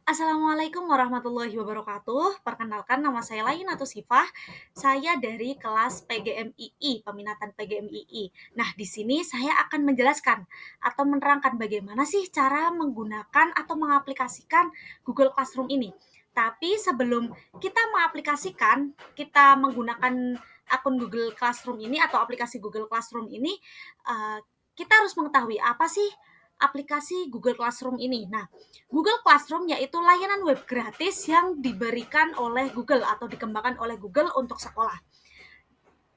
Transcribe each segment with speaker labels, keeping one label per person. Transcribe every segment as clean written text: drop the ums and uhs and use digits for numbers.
Speaker 1: Assalamualaikum warahmatullahi wabarakatuh. Perkenalkan nama saya Lainatu Sifah. Saya dari kelas PGMII, peminatan PGMII. Nah, di sini saya akan menjelaskan atau menerangkan bagaimana sih cara menggunakan atau mengaplikasikan Google Classroom ini. Tapi sebelum kita mengaplikasikan, kita menggunakan akun Google Classroom ini atau aplikasi Google Classroom ini, kita harus mengetahui apa sih aplikasi Google Classroom ini. Nah, Google Classroom yaitu layanan web gratis yang diberikan oleh Google atau dikembangkan oleh Google untuk sekolah.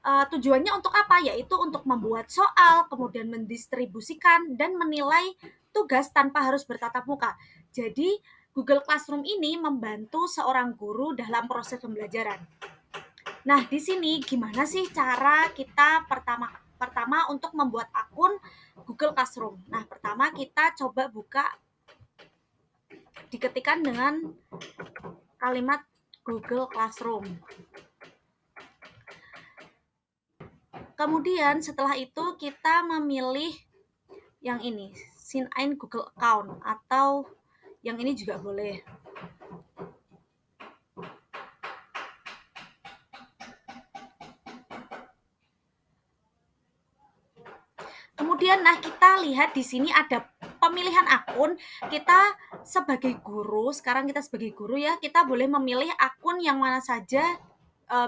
Speaker 1: Tujuannya untuk apa? Yaitu untuk membuat soal, kemudian mendistribusikan dan menilai tugas tanpa harus bertatap muka. Jadi, Google Classroom ini membantu seorang guru dalam proses pembelajaran. Nah, di sini gimana sih cara kita pertama untuk membuat akun Google Classroom? Nah, pertama kita coba buka, diketikkan dengan kalimat Google Classroom. Kemudian setelah itu kita memilih yang ini, sign in Google account, atau yang ini juga boleh. Kemudian kita lihat di sini ada pemilihan akun. Kita sebagai guru, sekarang kita sebagai guru ya, kita boleh memilih akun yang mana saja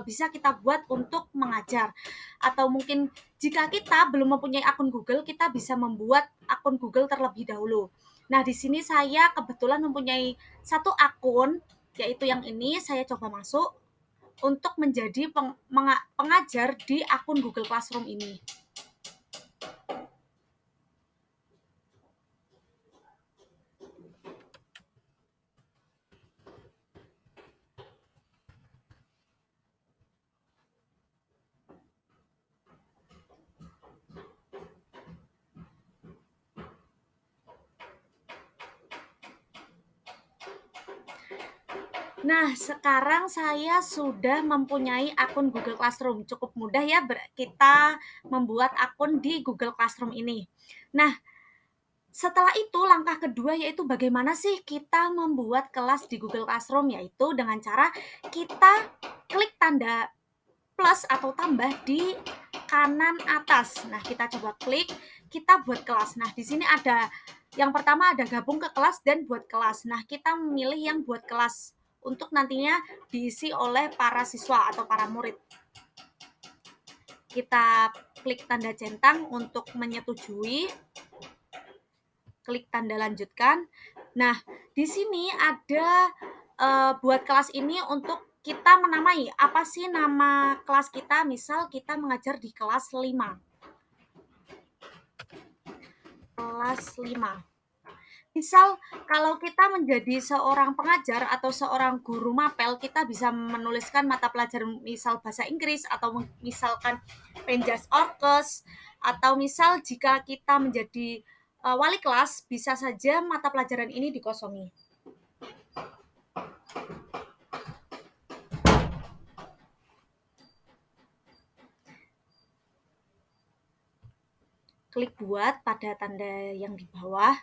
Speaker 1: bisa kita buat untuk mengajar. Atau mungkin jika kita belum mempunyai akun Google, kita bisa membuat akun Google terlebih dahulu. Nah, di sini saya kebetulan mempunyai satu akun, yaitu yang ini. Saya coba masuk untuk menjadi pengajar di akun Google Classroom ini. Nah, sekarang saya sudah mempunyai akun Google Classroom. Cukup mudah ya kita membuat akun di Google Classroom ini. Nah, setelah itu langkah kedua yaitu bagaimana sih kita membuat kelas di Google Classroom, yaitu dengan cara kita klik tanda plus atau tambah di kanan atas. Nah, kita coba klik, kita buat kelas. Nah, di sini ada yang pertama ada gabung ke kelas dan buat kelas. Nah, kita memilih yang buat kelas untuk nantinya diisi oleh para siswa atau para murid. Kita klik tanda centang untuk menyetujui, klik tanda lanjutkan. Nah, di sini ada buat kelas ini untuk kita menamai apa sih nama kelas kita. Misal kita mengajar di kelas 5. Kelas 5. Misal kalau kita menjadi seorang pengajar atau seorang guru mapel, kita bisa menuliskan mata pelajaran misal bahasa Inggris atau misalkan penjas orkes, atau misal jika kita menjadi wali kelas, bisa saja mata pelajaran ini dikosongi. Klik buat pada tanda yang di bawah.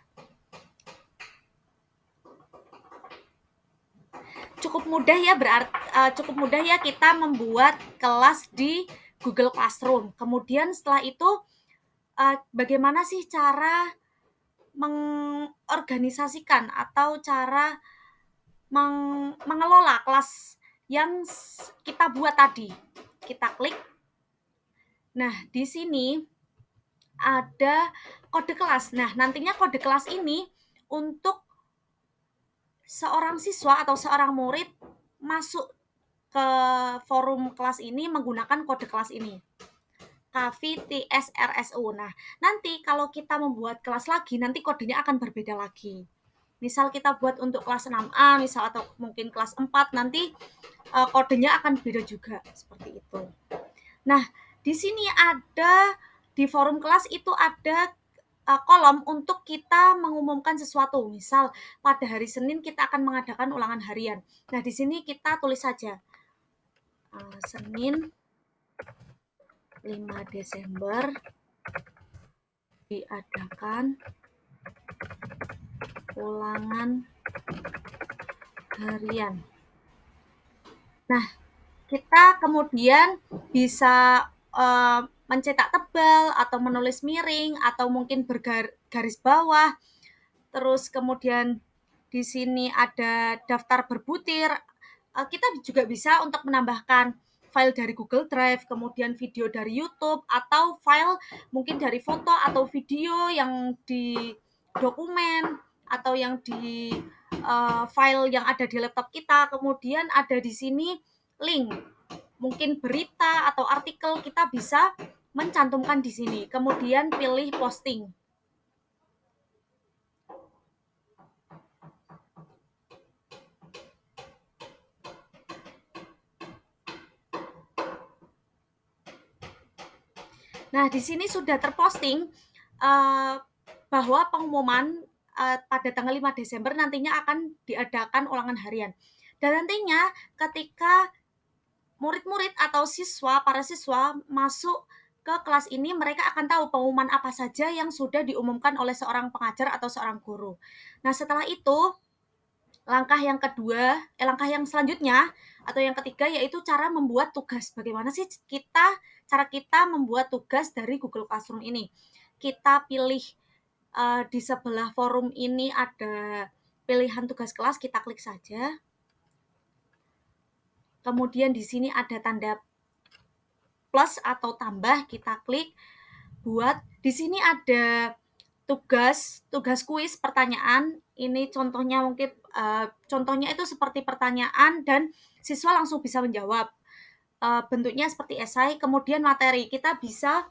Speaker 1: Cukup mudah ya kita membuat kelas di Google Classroom. Kemudian setelah itu bagaimana sih cara mengorganisasikan atau cara mengelola kelas yang kita buat tadi? Kita klik. Nah, di sini ada kode kelas. Nah, nantinya kode kelas ini untuk seorang siswa atau seorang murid masuk ke forum kelas ini menggunakan kode kelas ini, KVTSRSU. Nah, nanti kalau kita membuat kelas lagi, nanti kodenya akan berbeda lagi. Misal kita buat untuk kelas 6A, misal atau mungkin kelas 4, nanti kodenya akan beda juga, seperti itu. Nah, di sini ada di forum kelas itu ada kolom untuk kita mengumumkan sesuatu. Misal pada hari Senin kita akan mengadakan ulangan harian. Nah, di sini kita tulis saja Senin 5 Desember diadakan ulangan harian. Nah, kita kemudian bisa mencetak tebal atau menulis miring atau mungkin bergaris bawah. Terus kemudian di sini ada daftar berbutir. Kita juga bisa untuk menambahkan file dari Google Drive, kemudian video dari YouTube, atau file mungkin dari foto atau video yang di dokumen atau yang di file yang ada di laptop kita. Kemudian ada di sini link, mungkin berita atau artikel kita bisa mencantumkan di sini. Kemudian pilih posting. Nah, di sini sudah terposting bahwa pengumuman pada tanggal 5 Desember nantinya akan diadakan ulangan harian. Dan nantinya ketika murid-murid atau para siswa masuk ke kelas ini, mereka akan tahu pengumuman apa saja yang sudah diumumkan oleh seorang pengajar atau seorang guru. Nah, setelah itu langkah yang selanjutnya atau yang ketiga yaitu cara membuat tugas. Bagaimana sih cara kita membuat tugas dari Google Classroom ini? Kita pilih di sebelah forum ini ada pilihan tugas kelas, kita klik saja. Kemudian di sini ada tanda plus atau tambah, kita klik buat. Di sini ada tugas kuis pertanyaan. Ini contohnya mungkin contohnya itu seperti pertanyaan dan siswa langsung bisa menjawab. Bentuknya seperti esai. Kemudian materi, kita bisa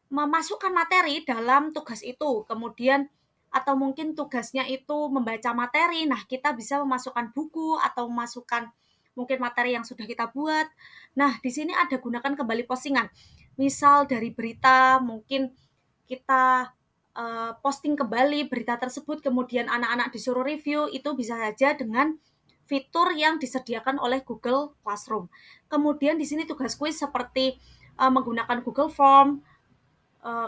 Speaker 1: memasukkan materi dalam tugas itu. Kemudian atau mungkin tugasnya itu membaca materi. Nah, kita bisa memasukkan buku atau memasukkan mungkin materi yang sudah kita buat. Nah, di sini ada gunakan kembali postingan. Misal dari berita, mungkin kita posting kembali berita tersebut, kemudian anak-anak disuruh review, itu bisa saja dengan fitur yang disediakan oleh Google Classroom. Kemudian di sini tugas kuis seperti menggunakan Google Form,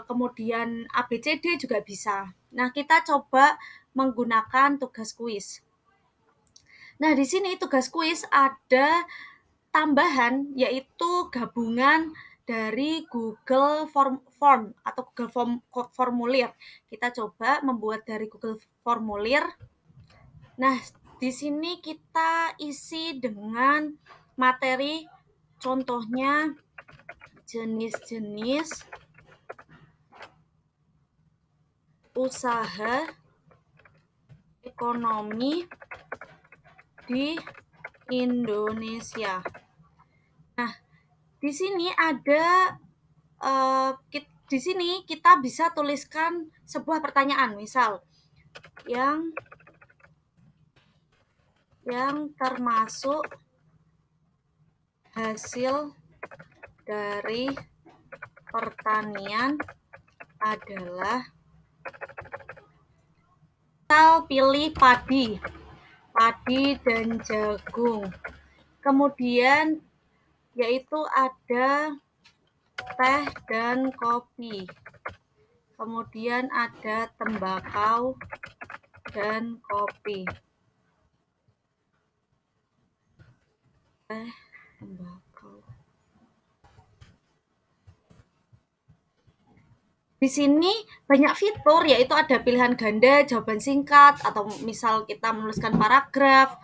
Speaker 1: kemudian ABCD juga bisa. Nah, kita coba menggunakan tugas kuis. Nah, di sini tugas kuis ada tambahan, yaitu gabungan dari Google Form atau Google Formulir. Kita coba membuat dari Google Formulir. Nah, di sini kita isi dengan materi, contohnya jenis-jenis usaha ekonomi di Indonesia. Nah, di sini ada di sini kita bisa tuliskan sebuah pertanyaan, misal yang termasuk hasil dari pertanian adalah, misal pilih padi dan jagung. Kemudian yaitu ada teh dan kopi. Kemudian ada tembakau dan kopi. Tembakau. Di sini banyak fitur, yaitu ada pilihan ganda, jawaban singkat, atau misal kita menuliskan paragraf,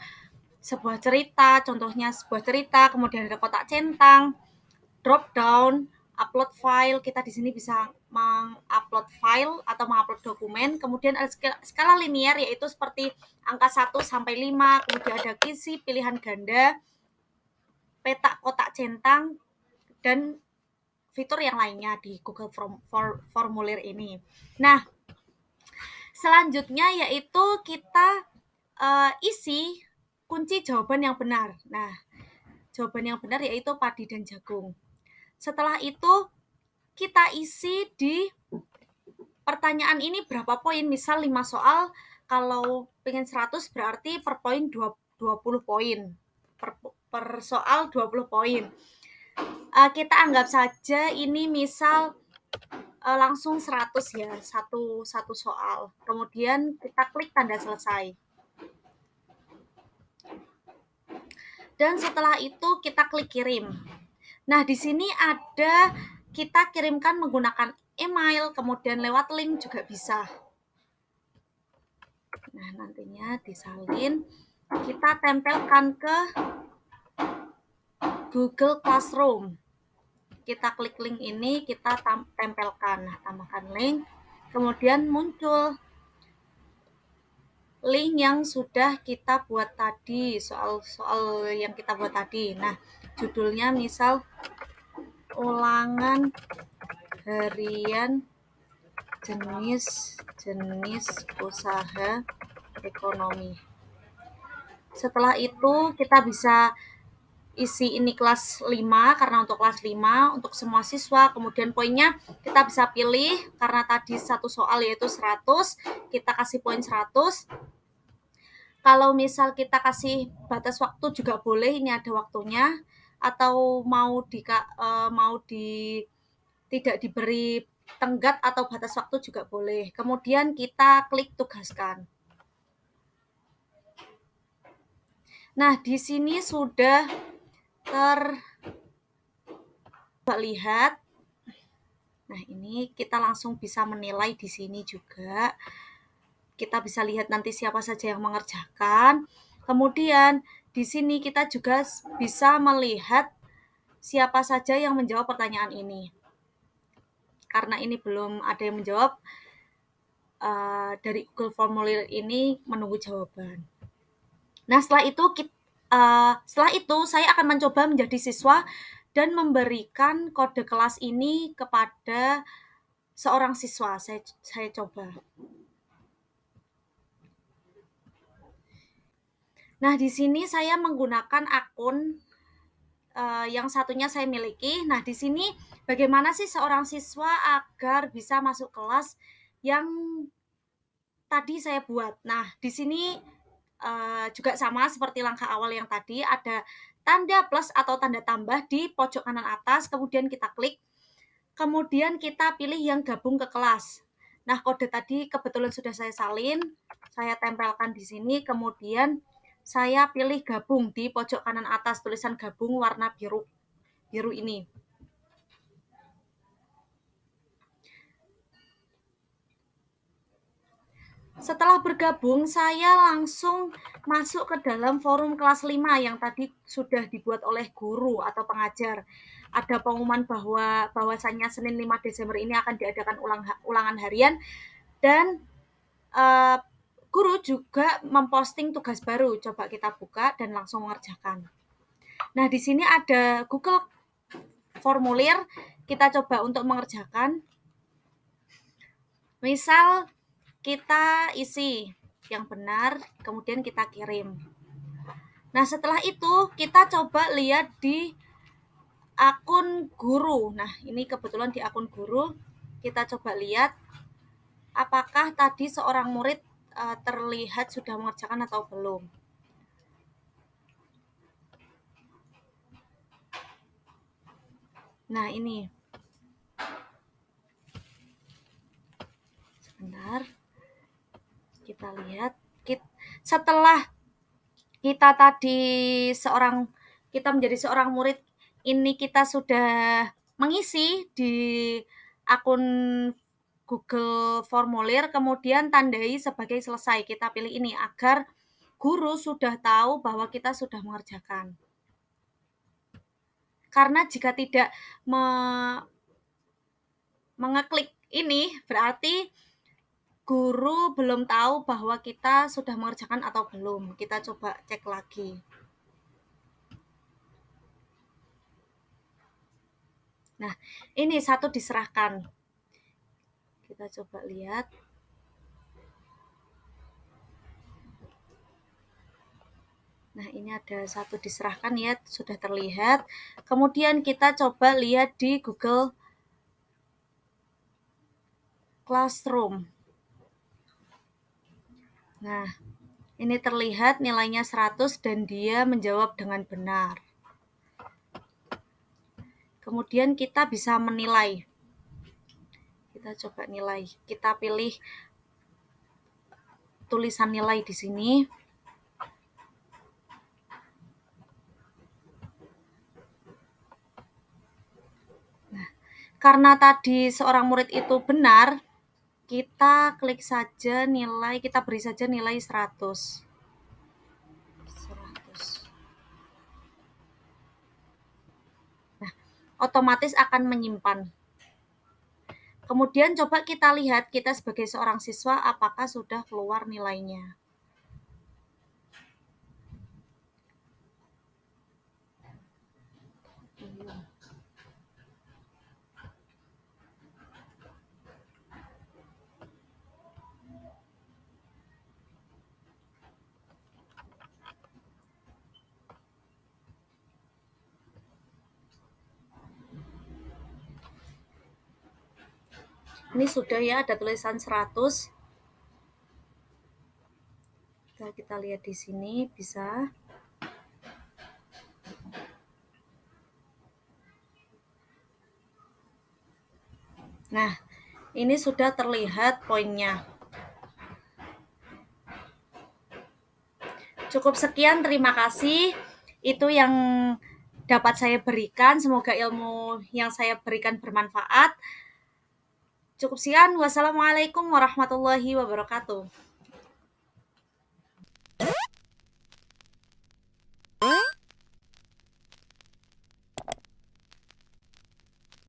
Speaker 1: sebuah cerita, contohnya sebuah cerita, kemudian ada kotak centang, drop down, upload file, kita di sini bisa mengupload file atau mengupload dokumen, kemudian ada skala linier, yaitu seperti angka 1 sampai 5, kemudian ada isi pilihan ganda, peta kotak centang, dan fitur yang lainnya di Google Formulir ini. Nah, selanjutnya yaitu kita isi kunci jawaban yang benar. Nah, jawaban yang benar yaitu padi dan jagung. Setelah itu kita isi di pertanyaan ini berapa poin, misal 5 soal, kalau pengen 100 berarti per poin 20 poin. Per soal 20 poin. Kita anggap saja ini misal langsung 100 ya, satu soal. Kemudian kita klik tanda selesai. Dan setelah itu kita klik kirim. Nah, di sini ada kita kirimkan menggunakan email, kemudian lewat link juga bisa. Nah, nantinya disalin, kita tempelkan ke Google Classroom. Kita klik link ini, kita tempelkan. Nah, tambahkan link, kemudian muncul link yang sudah kita buat tadi, soal-soal yang kita buat tadi. Nah, judulnya misal ulangan harian jenis usaha ekonomi. Setelah itu kita bisa isi ini kelas 5 karena untuk kelas 5 untuk semua siswa. Kemudian poinnya kita bisa pilih karena tadi satu soal yaitu 100, kita kasih poin 100. Kalau misal kita kasih batas waktu juga boleh, ini ada waktunya, atau mau tidak diberi tenggat atau batas waktu juga boleh. Kemudian kita klik tugaskan. Nah, di sini sudah terlihat. Nah, ini kita langsung bisa menilai di sini juga. Kita bisa lihat nanti siapa saja yang mengerjakan. Kemudian di sini kita juga bisa melihat siapa saja yang menjawab pertanyaan ini. Karena ini belum ada yang menjawab, dari Google Formulir ini menunggu jawaban. Nah, setelah itu saya akan mencoba menjadi siswa dan memberikan kode kelas ini kepada seorang siswa. Saya coba. Nah, di sini saya menggunakan akun yang satunya saya miliki. Nah, di sini bagaimana sih seorang siswa agar bisa masuk kelas yang tadi saya buat. Nah, di sini juga sama seperti langkah awal yang tadi, ada tanda plus atau tanda tambah di pojok kanan atas, kemudian kita klik, kemudian kita pilih yang gabung ke kelas. Nah, kode tadi kebetulan sudah saya salin, saya tempelkan di sini, kemudian saya pilih gabung di pojok kanan atas, tulisan gabung warna biru ini. Setelah bergabung, saya langsung masuk ke dalam forum kelas 5 yang tadi sudah dibuat oleh guru atau pengajar. Ada pengumuman bahwasannya Senin 5 Desember ini akan diadakan ulangan harian dan guru juga memposting tugas baru. Coba kita buka dan langsung mengerjakan. Nah, di sini ada Google Formulir. Kita coba untuk mengerjakan. Misal kita isi yang benar, kemudian kita kirim. Nah, setelah itu kita coba lihat di akun guru. Nah, ini kebetulan di akun guru. Kita coba lihat apakah tadi seorang murid terlihat sudah mengerjakan atau belum. Nah, ini. Sebentar. Kita lihat. Setelah kita menjadi seorang murid, ini kita sudah mengisi di akun Google Formulir, kemudian tandai sebagai selesai. Kita pilih ini agar guru sudah tahu bahwa kita sudah mengerjakan. Karena jika tidak mengeklik ini, berarti guru belum tahu bahwa kita sudah mengerjakan atau belum. Kita coba cek lagi. Nah, ini satu diserahkan. Kita coba lihat. Nah, ini ada satu diserahkan ya, sudah terlihat. Kemudian kita coba lihat di Google Classroom. Nah, ini terlihat nilainya 100 dan dia menjawab dengan benar. Kemudian kita bisa menilai. Kita coba nilai. Kita pilih tulisan nilai di sini. Karena tadi seorang murid itu benar, kita klik saja nilai, kita beri saja nilai 100. 100. Nah, otomatis akan menyimpan. Kemudian coba kita lihat kita sebagai seorang siswa apakah sudah keluar nilainya. Ini sudah ya, ada tulisan 100. Kita lihat di sini bisa. Nah, ini sudah terlihat poinnya. Cukup sekian, terima kasih. Itu yang dapat saya berikan. Semoga ilmu yang saya berikan bermanfaat. Cukup sekian. Wassalamualaikum warahmatullahi wabarakatuh.